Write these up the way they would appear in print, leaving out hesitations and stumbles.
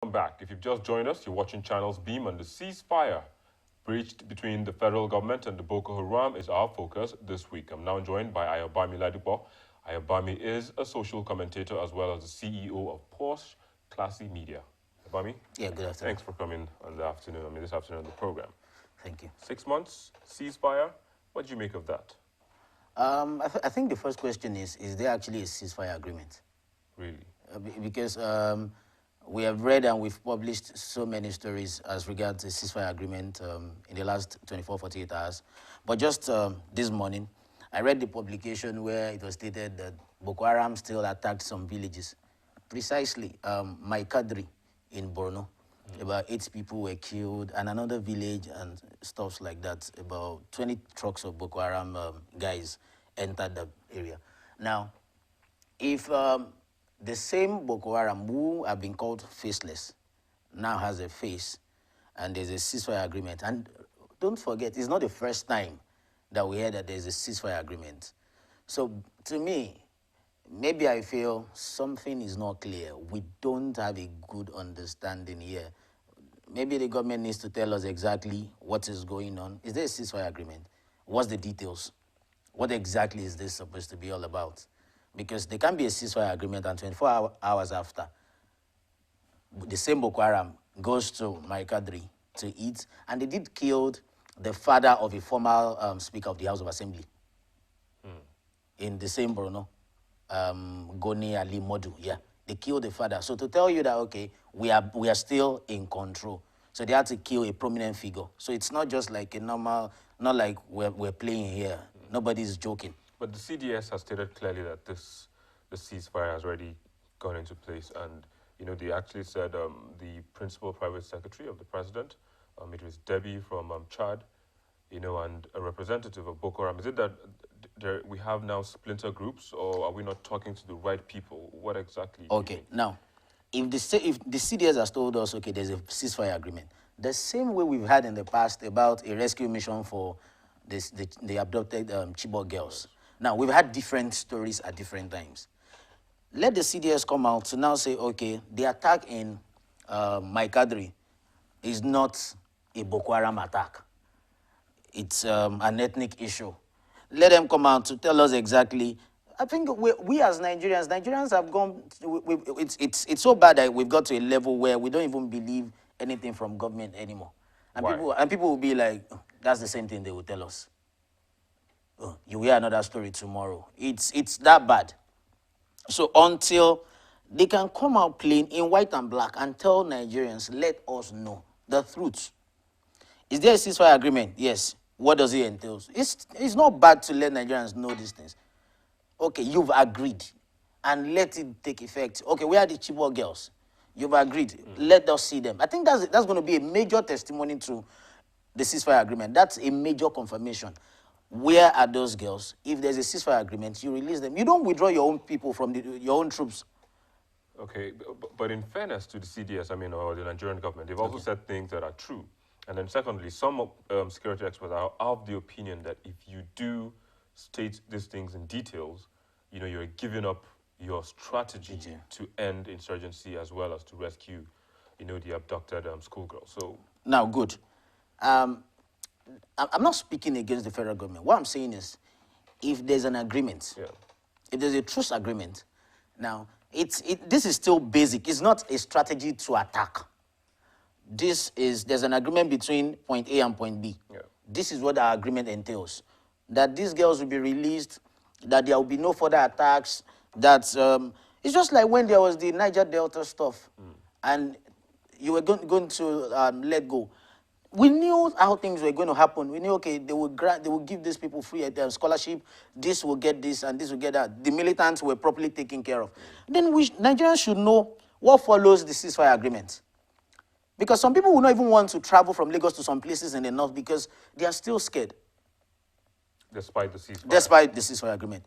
Welcome back. If you've just joined us, you're watching Channels Beam, and the ceasefire breached between the federal government and the Boko Haram is our focus this week. I'm now joined by Ayobami Ladipo. Ayobami is a social commentator as well as the CEO of Porsche Classy Media. Ayobami? Yeah, good afternoon. Thanks for coming on the afternoon, this afternoon on the program. Thank you. 6 months, ceasefire. What do you make of that? I think the first question is there actually a ceasefire agreement? Really? Because we have read and we've published so many stories as regards the ceasefire agreement in the last 24, 48 hours. But just this morning, I read the publication where it was stated that Boko Haram still attacked some villages. Precisely, my Kadri in Borno, about 8 people were killed, and another village and stuff like that. About 20 trucks of Boko Haram guys entered the area. Now, if the same Boko Haram who have been called faceless now has a face, and there's a ceasefire agreement, and don't forget, it's not the first time that we hear that there's a ceasefire agreement. So to me, maybe I feel something is not clear. We don't have a good understanding here. Maybe the government needs to tell us exactly what is going on. Is there a ceasefire agreement? What's the details? What exactly is this supposed to be all about? Because there can be a ceasefire agreement, and 24 hours after, the same Boko Haram goes to Maikadri to eat, and they did kill the father of a former Speaker of the House of Assembly in the same Borno, Goni Ali Modu. Yeah, they killed the father. So to tell you that, okay, we are still in control. So they had to kill a prominent figure. So it's not just like a normal, not like we're playing here. Nobody's joking. But the CDS has stated clearly that the ceasefire has already gone into place, and they actually said the principal private secretary of the president, it was Debbie from Chad, and a representative of Boko Haram. Is it that we have now splinter groups, or are we not talking to the right people? What exactly? Okay, now, if the CDS has told us, okay, there's a ceasefire agreement, the same way we've had in the past about a rescue mission for the abducted Chibok girls. Now, we've had different stories at different times. Let the CDS come out to now say, okay, the attack in Maikadri is not a Boko Haram attack. It's an ethnic issue. Let them come out to tell us exactly. I think we as Nigerians have gone, it's so bad that we've got to a level where we don't even believe anything from government anymore. And people will be like, oh, that's the same thing they will tell us. Oh, you will hear another story tomorrow. It's that bad. So until they can come out plain in white and black and tell Nigerians, let us know the truth. Is there a ceasefire agreement? Yes. What does it entail? It's not bad to let Nigerians know these things. Okay, you've agreed, and let it take effect. Okay, where are the Chibok girls? You've agreed. Let us see them. I think that's going to be a major testimony to the ceasefire agreement. That's a major confirmation. Where are those girls? If there's a ceasefire agreement, you release them. You don't withdraw your own people from your own troops. Okay, but in fairness to the CDS, or the Nigerian government, they've also said things that are true. And then secondly, some security experts are of the opinion that if you do state these things in details, you're giving up your strategy to end insurgency as well as to rescue, the abducted schoolgirls. So now, good. I'm not speaking against the federal government. What I'm saying is, if there's an agreement, if there's a truce agreement, now this is still basic. It's not a strategy to attack. There's an agreement between point A and point B. Yeah. This is what our agreement entails. That these girls will be released, that there will be no further attacks, that it's just like when there was the Niger Delta stuff, and you were going to let go. We knew how things were going to happen. We knew, okay, they will give these people free scholarship, this will get this, and this will get that. The militants were properly taken care of. Then Nigerians should know what follows the ceasefire agreement. Because some people will not even want to travel from Lagos to some places in the north because they are still scared. Despite the ceasefire. Despite the ceasefire agreement.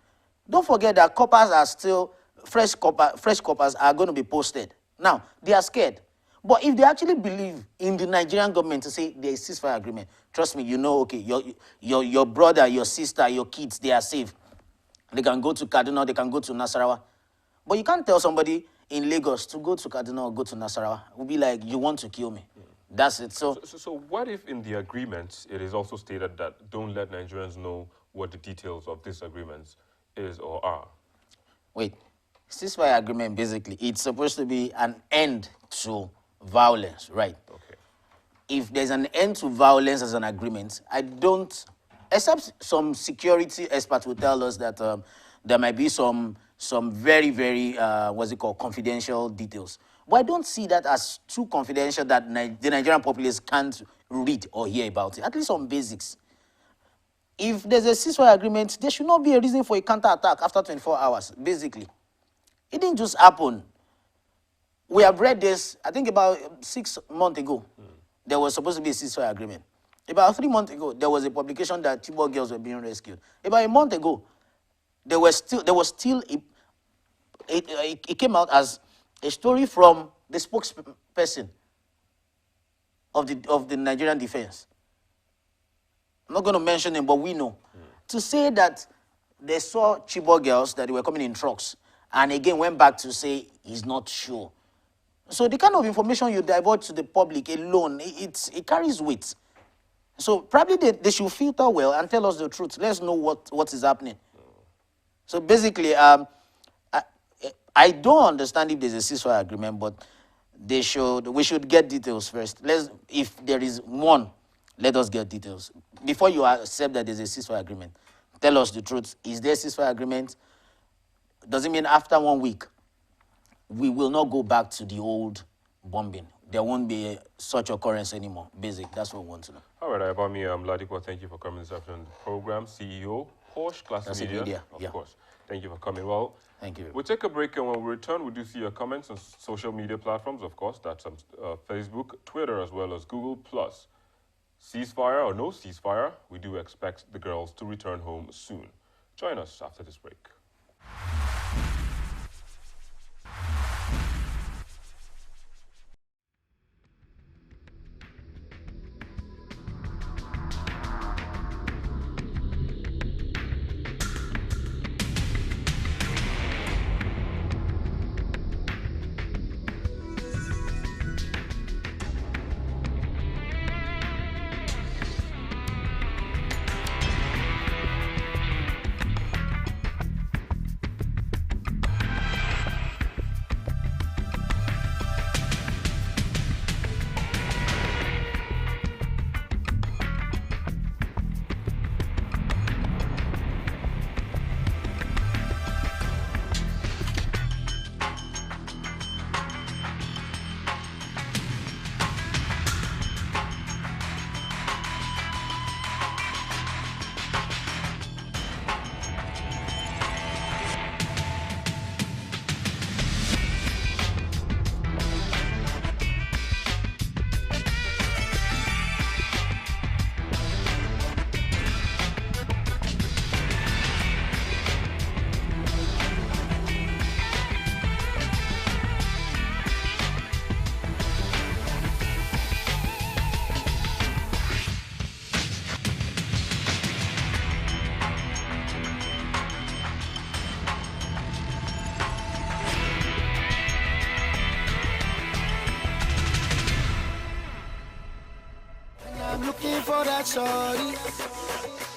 Don't forget that coppers are still, fresh coppers are going to be posted. Now, they are scared. But if they actually believe in the Nigerian government to say there is ceasefire agreement, trust me, okay, your brother, your sister, your kids, they are safe. They can go to Kaduna, they can go to Nasarawa. But you can't tell somebody, in Lagos to go to Kaduna or go to Nasarawa will be like, you want to kill me. That's it. So what if in the agreement it is also stated that don't let Nigerians know what the details of this agreement is or are? Wait, ceasefire agreement, basically, it's supposed to be an end to violence, right? Okay. If there's an end to violence as an agreement, I don't, except some security experts will tell us that there might be some very, very, confidential details. But I don't see that as too confidential that the Nigerian populace can't read or hear about it, at least on basics. If there's a ceasefire agreement, there should not be a reason for a counterattack after 24 hours, basically. It didn't just happen. We have read this, I think about 6 months ago, there was supposed to be a ceasefire agreement. About 3 months ago, there was a publication that Chibok girls were being rescued. About a month ago, it came out as a story from the spokesperson of the Nigerian defense. I'm not going to mention him, but we know. To say that they saw Chibok girls, that they were coming in trucks, and again went back to say he's not sure. So the kind of information you divulge to the public alone, it carries weight. So probably they should filter well and tell us the truth. Let's know what is happening. So basically, I don't understand if there's a ceasefire agreement, but we should get details first. If there is one, let us get details. Before you accept that there's a ceasefire agreement, tell us the truth. Is there a ceasefire agreement? Does it mean after 1 week, we will not go back to the old bombing? There won't be such occurrence anymore. Basic, that's what we want to know. All right, Ayobami Ladikwa, thank you for coming this afternoon on the program. CEO, Porsche Classic Media, of course. Thank you for coming. Well, thank you. We'll take a break, and when we return, we do see your comments on social media platforms, of course. That's Facebook, Twitter, as well as Google+. Ceasefire or no ceasefire, we do expect the girls to return home soon. Join us after this break.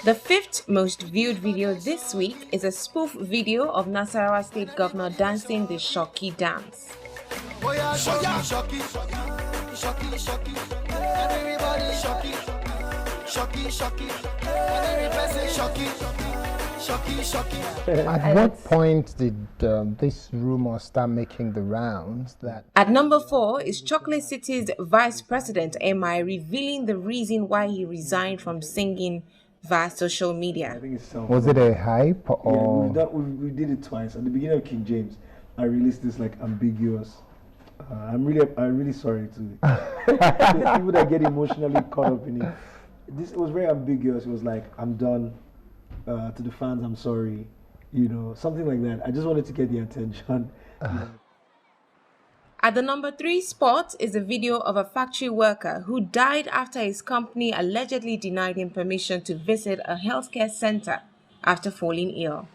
The fifth most viewed video this week is a spoof video of Nasarawa State Governor dancing the Shoki dance. Oh yeah, Shoki, Shoki, Shoki, everybody Shoki, Shoki, Shoki, Shoki, Shoki, Shoki. At what point did this rumor start making the rounds that... At number 4 is Chocolate City's Vice President MI revealing the reason why he resigned from singing via social media. Was it a hype or... Yeah, we did it twice. At the beginning of King James, I released this like ambiguous. I'm really sorry to people that get emotionally caught up in it. It was very ambiguous. It was like, I'm done. To the fans, I'm sorry. You know, something like that. I just wanted to get the attention. At the number 3 spot is a video of a factory worker who died after his company allegedly denied him permission to visit a healthcare center after falling ill.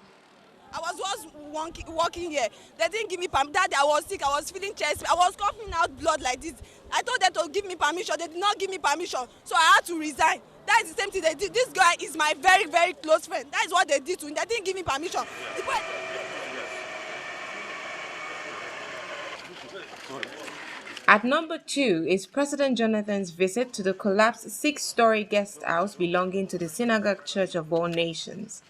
I was working here. They didn't give me permission. That day I was sick, I was feeling chest, I was coughing out blood like this. I told them to give me permission. They did not give me permission, so I had to resign. That is the same thing they did. This guy is my very, very close friend. That is what they did to him. They didn't give me permission. At number 2 is President Jonathan's visit to the collapsed 6-story guest house belonging to the Synagogue Church of All Nations.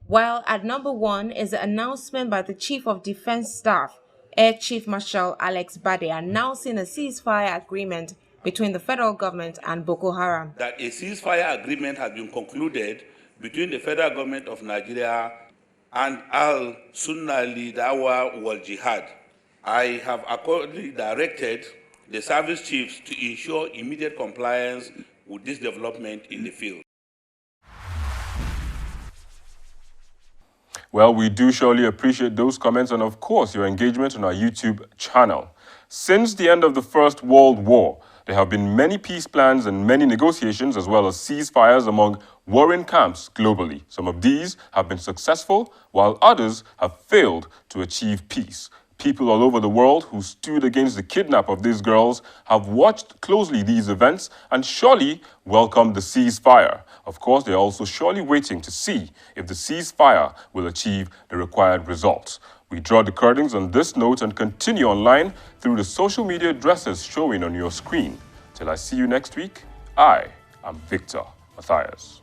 While at number 1 is the announcement by the Chief of Defense Staff, Air Chief Marshal Alex Bade, announcing a ceasefire agreement between the federal government and Boko Haram. That a ceasefire agreement has been concluded between the federal government of Nigeria and Al-Sunnah Dawa wal Jihad. I have accordingly directed the service chiefs to ensure immediate compliance with this development in the field. Well, we do surely appreciate those comments and, of course, your engagement on our YouTube channel. Since the end of the First World War, there have been many peace plans and many negotiations, as well as ceasefires among warring camps globally. Some of these have been successful, while others have failed to achieve peace. People all over the world who stood against the kidnap of these girls have watched closely these events and surely welcomed the ceasefire. Of course, they are also surely waiting to see if the ceasefire will achieve the required results. We draw the curtains on this note and continue online through the social media addresses showing on your screen. Till I see you next week, I am Victor Matthias.